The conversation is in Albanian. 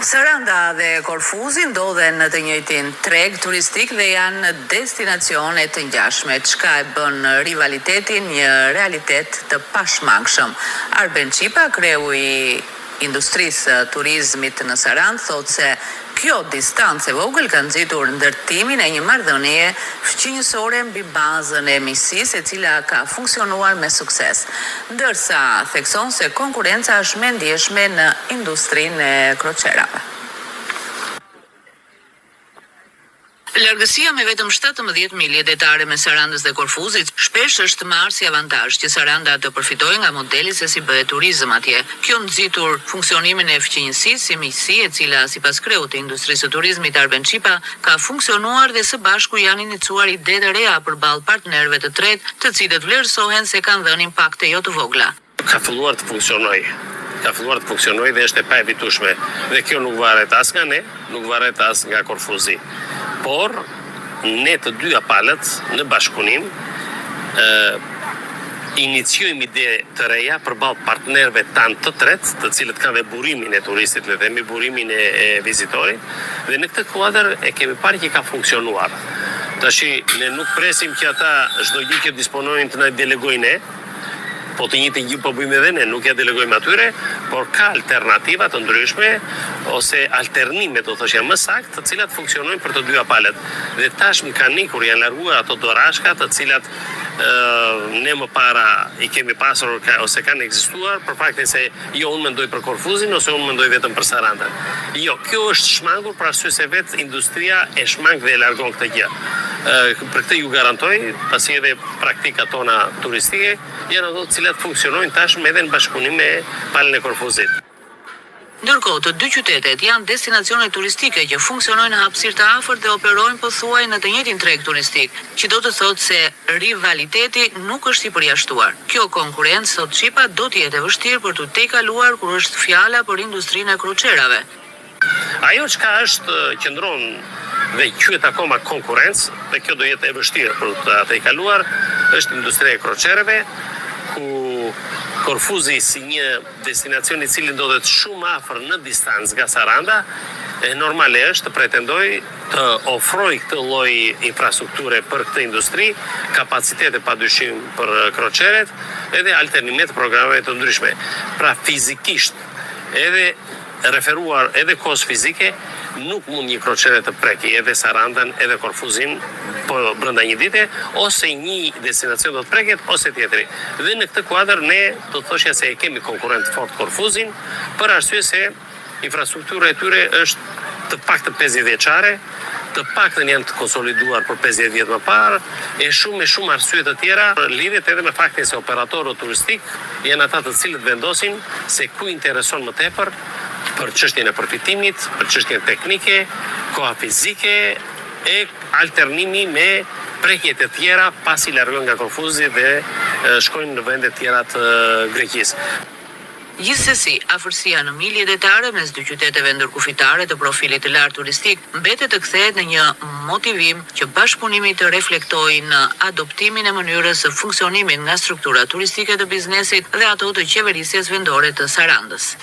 Saranda dhe Korfuzi ndodhen në të njëjtin treg turistik dhe janë destinacione të ngjashme, çka e bën rivalitetin një realitet të pashmangshëm. Arben Qipa, kreu i industrisë turizmit në Sarandë, thotë se kjo distancë e vogël ka nxitur ndërtimin e një marrëdhënie fqinjësore mbi bazën e miqësisë, e cila ka funksionuar me sukses, ndërsa thekson se konkurenca është mendjeshme në industrinë e kroqerave. Largësia me vetëm 17 milje detare me Sarandës dhe Korfuzit shpesh është marrë si avantazh që Saranda të përfitojë nga modeli se si bëhet turizëm atje. Kjo nxitur funksionimin e fqinjësisë si miqësi, e cila sipas kreut të industrisë së turizmit Arben Qipa ka funksionuar dhe së bashku janë inicuar ide të reja përballë partnerëve të tretë, të cilët vlerësohen se kanë dhënë impakte jo të vogla. Ka filluar të funksionojë dhe është e paevitueshme. Dhe kjo nuk varet as nga ne, nuk varet as nga Korfuzi. Por ne të dyja palët në bashkëpunim iniciojmë ide të reja përballë partnerëve tanë të tretë, të cilët kanë dhe burimin e turistit, le themi burimin e vizitorit, dhe në këtë kuadër e kemi parë që ka funksionuar. Tashi ne nuk presim që ata çdo gjë që disponojnë të na delegojnë ne, po të njëjtën gjë po bëjmë edhe ne, nuk ja delegojmë atyre, por ka alternativa të ndryshme ose alternime, do thoshja më saktë, të cilat funksionojnë për të dyja palët. Dhe tash kanë nikur, janë larguar ato dorashka, të cilat ne më para i kemi pasur ose kanë ekzistuar, për faktin se jo unë mendoj për Korfuzin ose unë mendoj vetëm për Sarandën. Jo, kjo është shmangur për arsye se vetë industria e shmang dhe e largon këtë gjë. Për këtë ju garantoj, pasi edhe praktikat tona turistike janë ato të cilat funksionojnë tashmë edhe në bashkëpunim me palën e Korfuzit. Ndërkohë, të dy qytetet janë destinacione turistike që funksionojnë në hapësirë të afërt dhe operojnë pothuaj në të njëjtin treg turistik, që do të thotë se rivaliteti nuk është i përjashtuar. Kjo konkurrencë, thot Qipa, do të jetë e vështirë për të tejkaluar kur është fjala për industrinë e kroqerave. Ajo çka është qëndron dhe quhet akoma konkurrencë, dhe kjo do jetë e vështirë për të tejkaluar, është industria e kroqerave, ku Korfuzi si një destinacion i cili ndodhet shumë afër në distancë nga Saranda, normalisht të pretendoj të ofroj këtë lloj infrastrukture për këtë industri, kapacitete padyshim për kroqeret, edhe alternime të programeve të ndryshme. Pra fizikisht, edhe referuar edhe kohës fizike, nuk mund një kroqere të preki edhe Sarandën edhe Korfuzin po brenda një dite, ose një destinacion do të preket ose tjetri. Dhe në këtë kuadër ne do të thoshja se e kemi konkurrent fort Korfuzin, për arsye se infrastruktura e tyre është të paktën 50 vjeçare, të paktën janë të konsoliduar për 50 vjet më parë, e shumë arsye të tjera lidhet edhe me faktin se operatorët turistik janë ata të cilët vendosin se ku intereson më tepër për çështjen e përfitimit, për çështjen teknike, koha fizike e alternimi me prekjet e tjera pasi largohen nga Korfuzi dhe shkojnë në vende tjera të Greqisë. Gjithsesi, afërsia në milje detare mes dy qyteteve ndërkufitare të profilit të lartë turistik mbetet të kthehet në një motivim që bashkëpunimi të reflektojë në adoptimin e mënyrës së funksionimit nga struktura turistike të biznesit dhe ato të qeverisjes vendore të Sarandës.